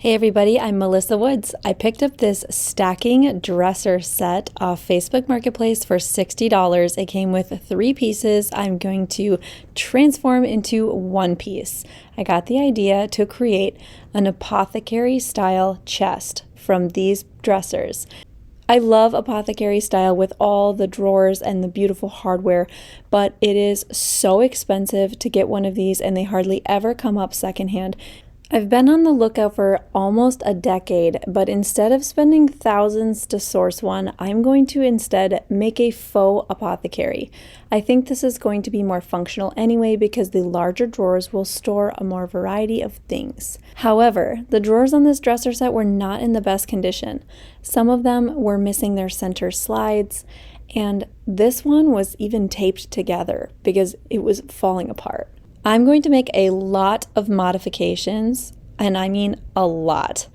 Hey everybody, I'm Melissa Woods. I picked up this stacking dresser set off Facebook Marketplace for $60. It came with 3 pieces. I'm going to transform into one piece. I got the idea to create an apothecary style chest from these dressers. I love apothecary style with all the drawers and the beautiful hardware, but it is so expensive to get one of these and they hardly ever come up secondhand. I've been on the lookout for almost a decade, but instead of spending thousands to source one, I'm going to instead make a faux apothecary. I think this is going to be more functional anyway because the larger drawers will store a more variety of things. However, the drawers on this dresser set were not in the best condition. Some of them were missing their center slides, and this one was even taped together because it was falling apart. I'm going to make a lot of modifications, and I mean a lot.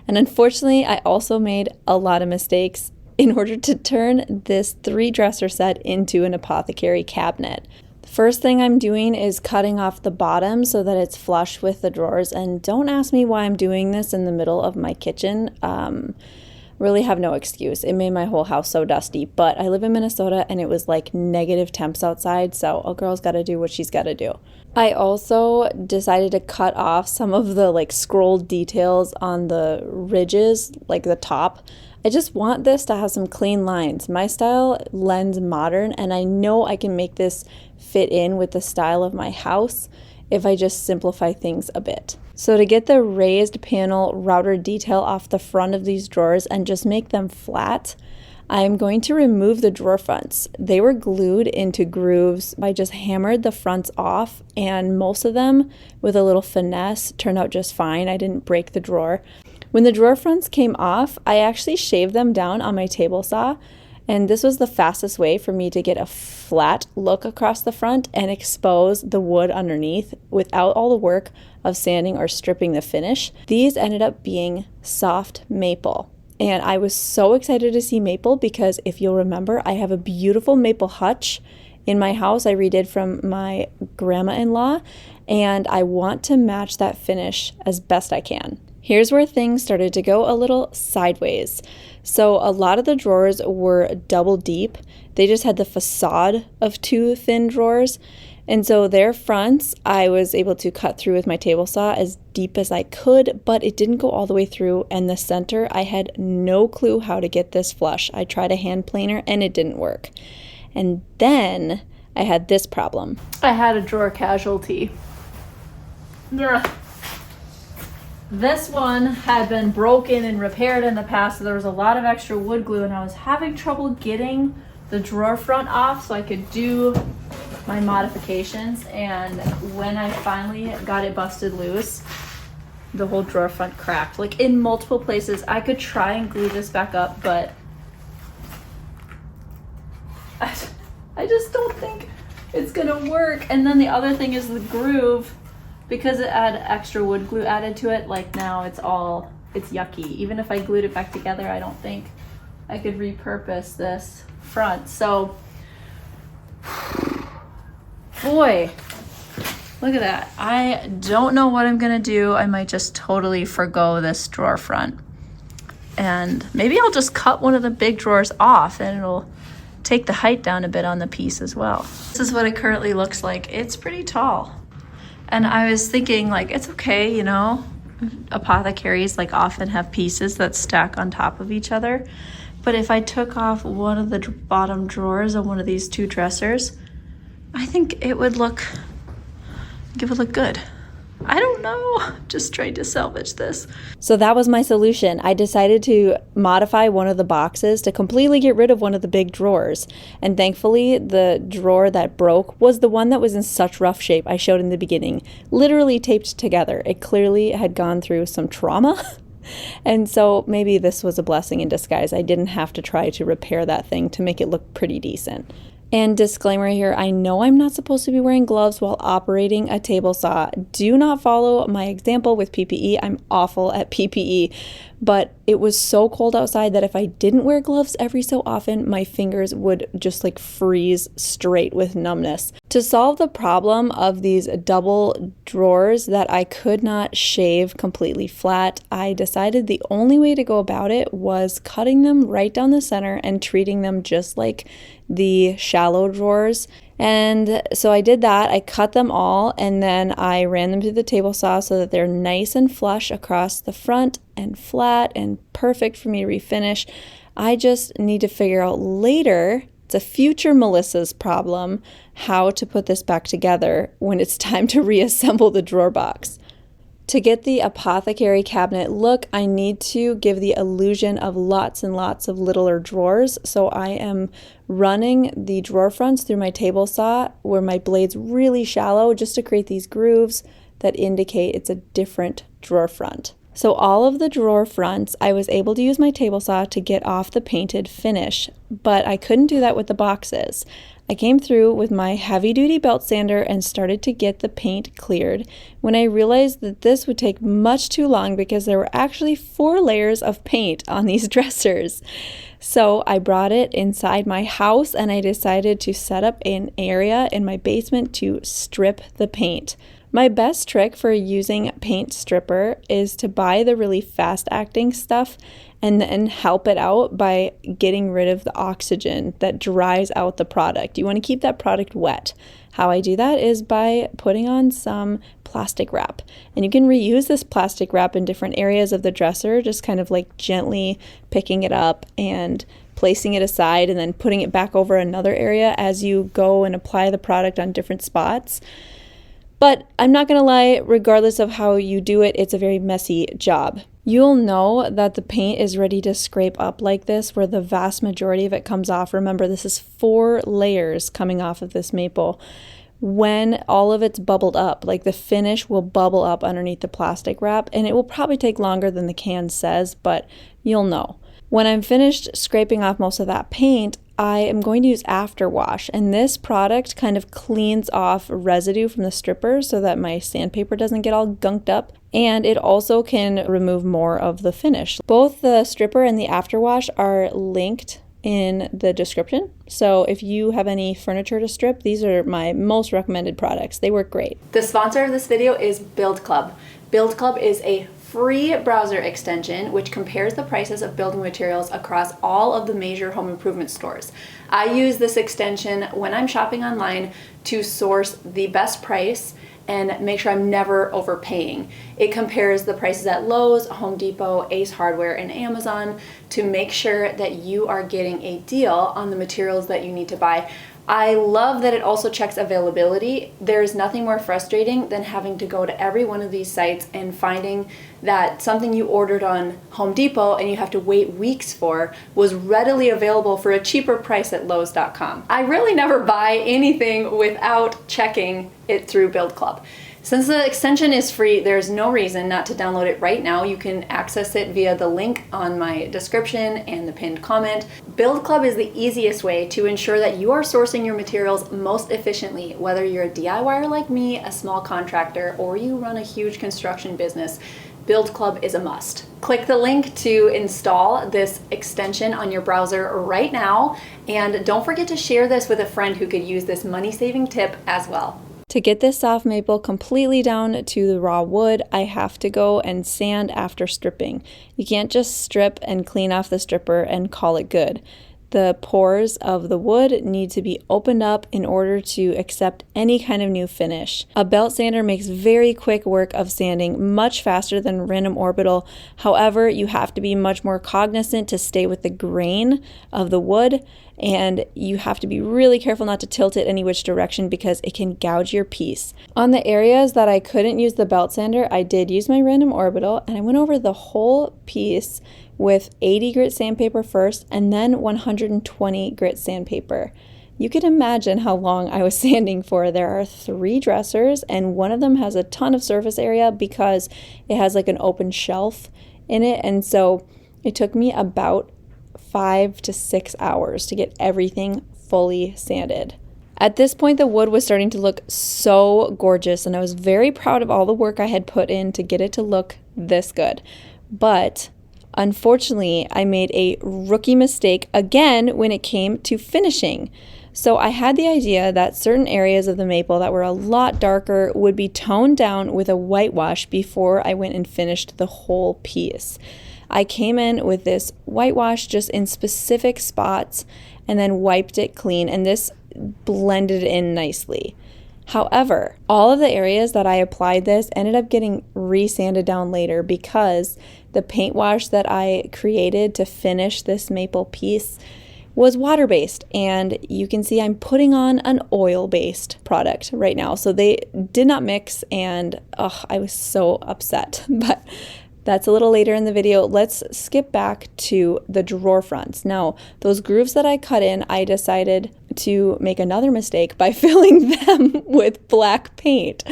And unfortunately, I also made a lot of mistakes in order to turn this 3-dresser set into an apothecary cabinet. The first thing I'm doing is cutting off the bottom so that it's flush with the drawers, and don't ask me why I'm doing this in the middle of my kitchen. Really have no excuse. It made my whole house so dusty, but I live in Minnesota and it was like negative temps outside, so a girl's got to do what she's got to do. I also decided to cut off some of the scrolled details on the ridges, like the top. I just want this to have some clean lines. My style lends modern, and I know I can make this fit in with the style of my house if I just simplify things a bit. So to get the raised panel router detail off the front of these drawers and just make them flat, I'm going to remove the drawer fronts. They were glued into grooves. I just hammered the fronts off, and most of them, with a little finesse, turned out just fine. I didn't break the drawer. When the drawer fronts came off, I actually shaved them down on my table saw, and this was the fastest way for me to get a flat look across the front and expose the wood underneath without all the work of sanding or stripping the finish. These ended up being soft maple. And I was so excited to see maple because if you'll remember, I have a beautiful maple hutch in my house I redid from my grandma-in-law, and I want to match that finish as best I can. Here's where things started to go a little sideways. So a lot of the drawers were double deep. They just had the facade of 2 thin drawers. And so their fronts, I was able to cut through with my table saw as deep as I could, but it didn't go all the way through. And the center, I had no clue how to get this flush. I tried a hand planer and it didn't work. And then I had this problem. I had a drawer casualty. This one had been broken and repaired in the past, so there was a lot of extra wood glue, and I was having trouble getting the drawer front off so I could do my modifications. And when I finally got it busted loose, the whole drawer front cracked, in multiple places. I could try and glue this back up, but I just don't think it's gonna work. And then the other thing is the groove. Because it had extra wood glue added to it, now it's yucky. Even if I glued it back together, I don't think I could repurpose this front. So, boy, look at that. I don't know what I'm gonna do. I might just totally forgo this drawer front. And maybe I'll just cut one of the big drawers off and it'll take the height down a bit on the piece as well. This is what it currently looks like. It's pretty tall. And I was thinking, it's okay, apothecaries often have pieces that stack on top of each other. But if I took off one of the bottom drawers on one of these 2 dressers, I think it would look good. I don't know, just trying to salvage this. So that was my solution. I decided to modify one of the boxes to completely get rid of one of the big drawers. And thankfully, the drawer that broke was the one that was in such rough shape I showed in the beginning, literally taped together. It clearly had gone through some trauma. And so maybe this was a blessing in disguise. I didn't have to try to repair that thing to make it look pretty decent. And disclaimer here, I know I'm not supposed to be wearing gloves while operating a table saw. Do not follow my example with PPE. I'm awful at PPE. but it was so cold outside that if I didn't wear gloves every so often, my fingers would just like freeze straight with numbness. To solve the problem of these double drawers that I could not shave completely flat, I decided the only way to go about it was cutting them right down the center and treating them just like the shallow drawers. And so I did that. I cut them all and then I ran them through the table saw so that they're nice and flush across the front and flat and perfect for me to refinish. I just need to figure out later, it's a future Melissa's problem, how to put this back together when it's time to reassemble the drawer box. To get the Apothecary cabinet look, I need to give the illusion of lots and lots of littler drawers. So I am running the drawer fronts through my table saw where my blade's really shallow just to create these grooves that indicate it's a different drawer front. So all of the drawer fronts, I was able to use my table saw to get off the painted finish, but I couldn't do that with the boxes. I came through with my heavy-duty belt sander and started to get the paint cleared when I realized that this would take much too long because there were actually 4 layers of paint on these dressers. So I brought it inside my house and I decided to set up an area in my basement to strip the paint. My best trick for using paint stripper is to buy the really fast-acting stuff and then help it out by getting rid of the oxygen that dries out the product. You want to keep that product wet. How I do that is by putting on some plastic wrap. And you can reuse this plastic wrap in different areas of the dresser, just kind of like gently picking it up and placing it aside and then putting it back over another area as you go and apply the product on different spots. But I'm not going to lie, regardless of how you do it, it's a very messy job. You'll know that the paint is ready to scrape up like this where the vast majority of it comes off. Remember, this is 4 layers coming off of this maple. When all of it's bubbled up, like the finish will bubble up underneath the plastic wrap, and it will probably take longer than the can says, but you'll know. When I'm finished scraping off most of that paint, I am going to use afterwash, and this product kind of cleans off residue from the stripper so that my sandpaper doesn't get all gunked up, and it also can remove more of the finish. Both the stripper and the afterwash are linked in the description, so if you have any furniture to strip, these are my most recommended products. They work great. The sponsor of this video is Build Club. Build Club is a free browser extension which compares the prices of building materials across all of the major home improvement stores. I use this extension when I'm shopping online to source the best price and make sure I'm never overpaying. It compares the prices at Lowe's, Home Depot, Ace Hardware, and Amazon to make sure that you are getting a deal on the materials that you need to buy. I love that it also checks availability. There's nothing more frustrating than having to go to every one of these sites and finding that something you ordered on Home Depot and you have to wait weeks for was readily available for a cheaper price at Lowes.com. I really never buy anything without checking it through Build Club. Since the extension is free, there's no reason not to download it right now. You can access it via the link on my description and the pinned comment. Build Club is the easiest way to ensure that you are sourcing your materials most efficiently, whether you're a DIYer like me, a small contractor, or you run a huge construction business. Build Club is a must. Click the link to install this extension on your browser right now, and don't forget to share this with a friend who could use this money-saving tip as well. To get this soft maple completely down to the raw wood, I have to go and sand after stripping. You can't just strip and clean off the stripper and call it good. The pores of the wood need to be opened up in order to accept any kind of new finish. A belt sander makes very quick work of sanding, much faster than random orbital. However, you have to be much more cognizant to stay with the grain of the wood, and you have to be really careful not to tilt it any which direction because it can gouge your piece. On the areas that I couldn't use the belt sander, I did use my random orbital, and I went over the whole piece with 80 grit sandpaper first and then 120 grit sandpaper. You can imagine how long I was sanding for. There are 3 dressers and one of them has a ton of surface area because it has like an open shelf in it, and so it took me about 5 to 6 hours to get everything fully sanded. At this point, the wood was starting to look so gorgeous and I was very proud of all the work I had put in to get it to look this good. But Unfortunately, I made a rookie mistake again when it came to finishing. So I had the idea that certain areas of the maple that were a lot darker would be toned down with a whitewash before I went and finished the whole piece. I came in with this whitewash just in specific spots and then wiped it clean, and this blended in nicely. However, all of the areas that I applied this ended up getting re-sanded down later because the paint wash that I created to finish this maple piece was water-based, and you can see I'm putting on an oil-based product right now. So they did not mix, and I was so upset, but that's a little later in the video. Let's skip back to the drawer fronts. Now, those grooves that I cut in, I decided to make another mistake by filling them with black paint.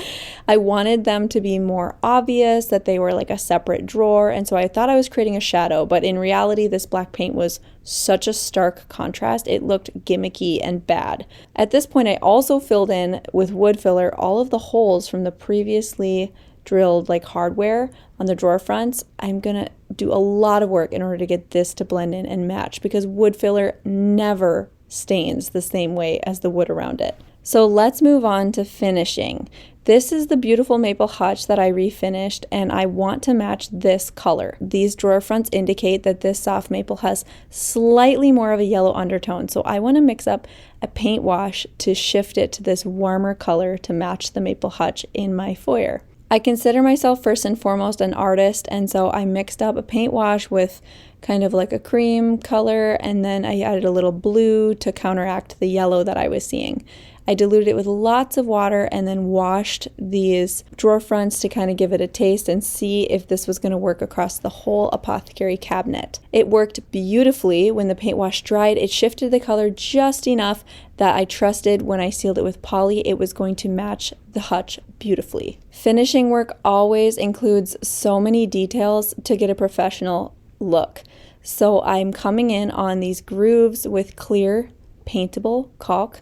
I wanted them to be more obvious that they were like a separate drawer, and so I thought I was creating a shadow, but in reality, this black paint was such a stark contrast. It looked gimmicky and bad. At this point, I also filled in with wood filler all of the holes from the previously drilled like hardware on the drawer fronts. I'm gonna do a lot of work in order to get this to blend in and match because wood filler never stains the same way as the wood around it. So let's move on to finishing. This is the beautiful maple hutch that I refinished, and I want to match this color. These drawer fronts indicate that this soft maple has slightly more of a yellow undertone, so I want to mix up a paint wash to shift it to this warmer color to match the maple hutch in my foyer. I consider myself first and foremost an artist, and so I mixed up a paint wash with kind of like a cream color, and then I added a little blue to counteract the yellow that I was seeing. I diluted it with lots of water and then washed these drawer fronts to kind of give it a taste and see if this was going to work across the whole Apothecary cabinet. It worked beautifully. When the paint wash dried, it shifted the color just enough that I trusted when I sealed it with poly, it was going to match the hutch beautifully. Finishing work always includes so many details to get a professional look. So I'm coming in on these grooves with clear paintable caulk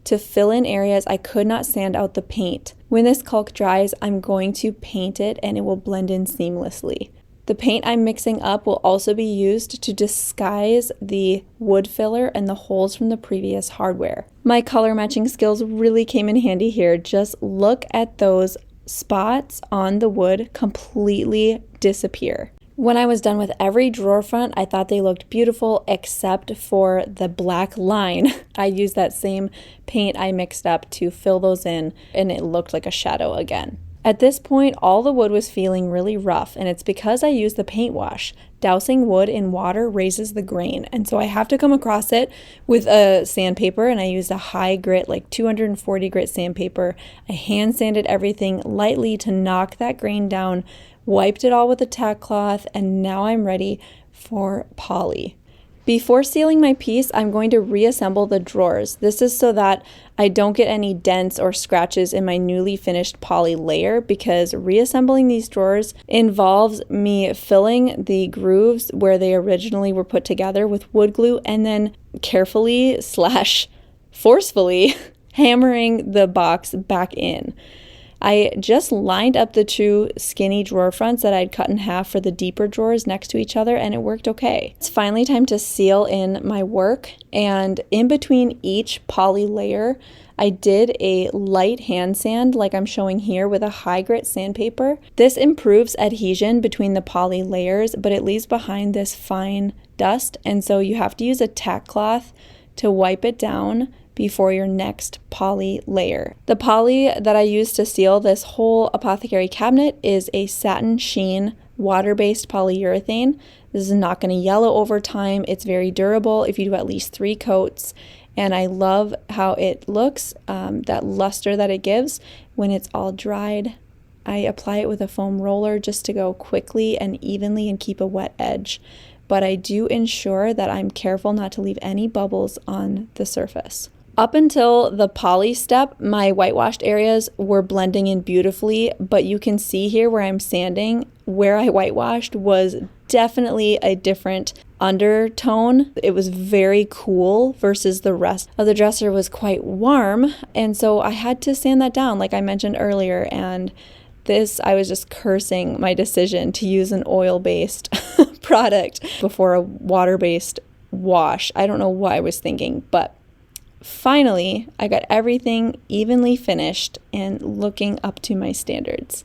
to fill in areas I could not sand out the paint. When this caulk dries, I'm going to paint it and it will blend in seamlessly. The paint I'm mixing up will also be used to disguise the wood filler and the holes from the previous hardware. My color matching skills really came in handy here. Just look at those spots on the wood completely disappear. When I was done with every drawer front, I thought they looked beautiful except for the black line. I used that same paint I mixed up to fill those in, and it looked like a shadow again. At this point, all the wood was feeling really rough, and it's because I used the paint wash. Dousing wood in water raises the grain, and so I have to come across it with a sandpaper, and I used a high grit, like 240 grit sandpaper. I hand sanded everything lightly to knock that grain down, wiped it all with a tack cloth, and now I'm ready for poly. Before sealing my piece, I'm going to reassemble the drawers. This is so that I don't get any dents or scratches in my newly finished poly layer, because reassembling these drawers involves me filling the grooves where they originally were put together with wood glue and then carefully / forcefully hammering the box back in. I just lined up the two skinny drawer fronts that I'd cut in half for the deeper drawers next to each other, and it worked okay. It's finally time to seal in my work, and in between each poly layer, I did a light hand sand like I'm showing here with a high grit sandpaper. This improves adhesion between the poly layers, but it leaves behind this fine dust, and so you have to use a tack cloth to wipe it down before your next poly layer. The poly that I used to seal this whole Apothecary cabinet is a satin sheen water-based polyurethane. This is not going to yellow over time. It's very durable if you do at least 3 coats, and I love how it looks, that luster that it gives when it's all dried. I apply it with a foam roller just to go quickly and evenly and keep a wet edge, but I do ensure that I'm careful not to leave any bubbles on the surface. Up until the poly step, my whitewashed areas were blending in beautifully, but you can see here where I'm sanding, where I whitewashed was definitely a different undertone. It was very cool versus the rest of the dresser was quite warm, and so I had to sand that down like I mentioned earlier, and this, I was just cursing my decision to use an oil-based product before a water-based wash. I don't know what I was thinking, but finally, I got everything evenly finished and looking up to my standards.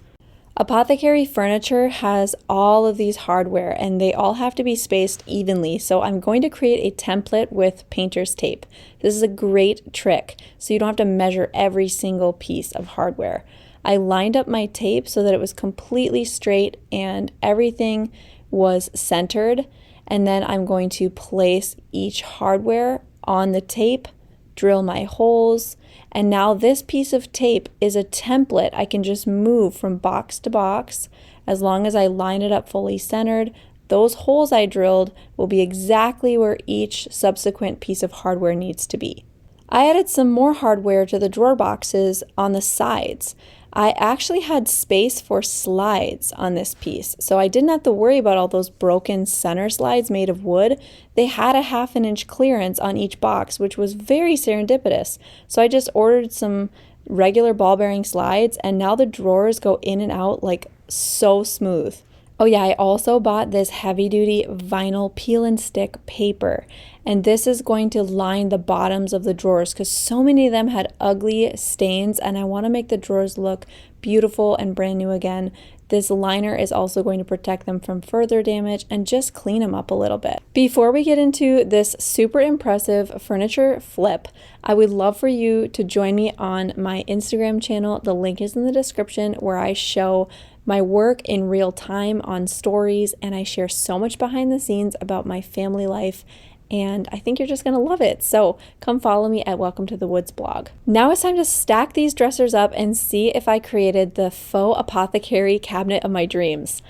Apothecary furniture has all of these hardware and they all have to be spaced evenly. So I'm going to create a template with painter's tape. This is a great trick, so you don't have to measure every single piece of hardware. I lined up my tape so that it was completely straight and everything was centered. And then I'm going to place each hardware on the tape, drill my holes, and now this piece of tape is a template I can just move from box to box. As long as I line it up fully centered, those holes I drilled will be exactly where each subsequent piece of hardware needs to be. I added some more hardware to the drawer boxes on the sides. I actually had space for slides on this piece, so I didn't have to worry about all those broken center slides made of wood. They had a 1/2 inch clearance on each box, which was very serendipitous. So I just ordered some regular ball bearing slides, and now the drawers go in and out like so smooth. Oh yeah, I also bought this heavy duty vinyl peel and stick paper, and this is going to line the bottoms of the drawers because so many of them had ugly stains and I want to make the drawers look beautiful and brand new again. This liner is also going to protect them from further damage and just clean them up a little bit. Before we get into this super impressive furniture flip, I would love for you to join me on my Instagram channel. The link is in the description, where I show my work in real time on stories, and I share so much behind the scenes about my family life, and I think you're just gonna love it. So come follow me at Welcome to the Woods blog. Now it's time to stack these dressers up and see if I created the faux apothecary cabinet of my dreams.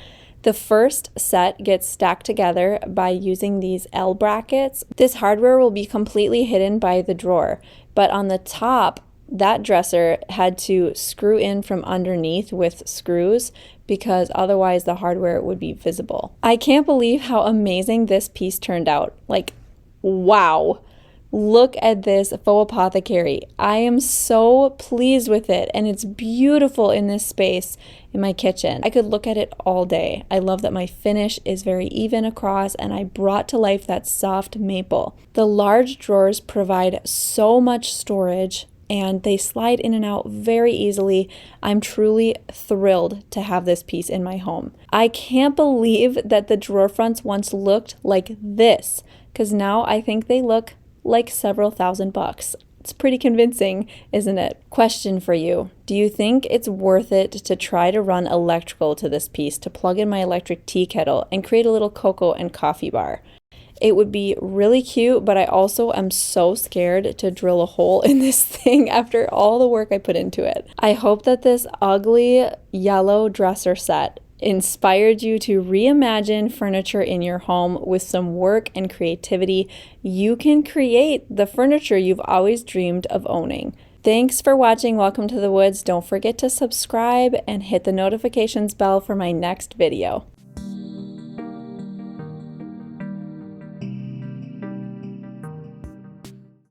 The first set gets stacked together by using these L brackets. This hardware will be completely hidden by the drawer, but on the top, that dresser had to screw in from underneath with screws because otherwise the hardware would be visible. I can't believe how amazing this piece turned out. Like, wow. Look at this faux apothecary. I am so pleased with it, and it's beautiful in this space in my kitchen. I could look at it all day. I love that my finish is very even across, and I brought to life that soft maple. The large drawers provide so much storage, and they slide in and out very easily. I'm truly thrilled to have this piece in my home. I can't believe that the drawer fronts once looked like this, because now I think they look like several $1,000s. It's pretty convincing, isn't it? Question for you. Do you think it's worth it to try to run electrical to this piece to plug in my electric tea kettle and create a little cocoa and coffee bar? It would be really cute, but I also am so scared to drill a hole in this thing after all the work I put into it. I hope that this ugly yellow dresser set inspired you to reimagine furniture in your home with some work and creativity. You can create the furniture you've always dreamed of owning. Thanks for watching Welcome to the Woods. Don't forget to subscribe and hit the notifications bell for my next video.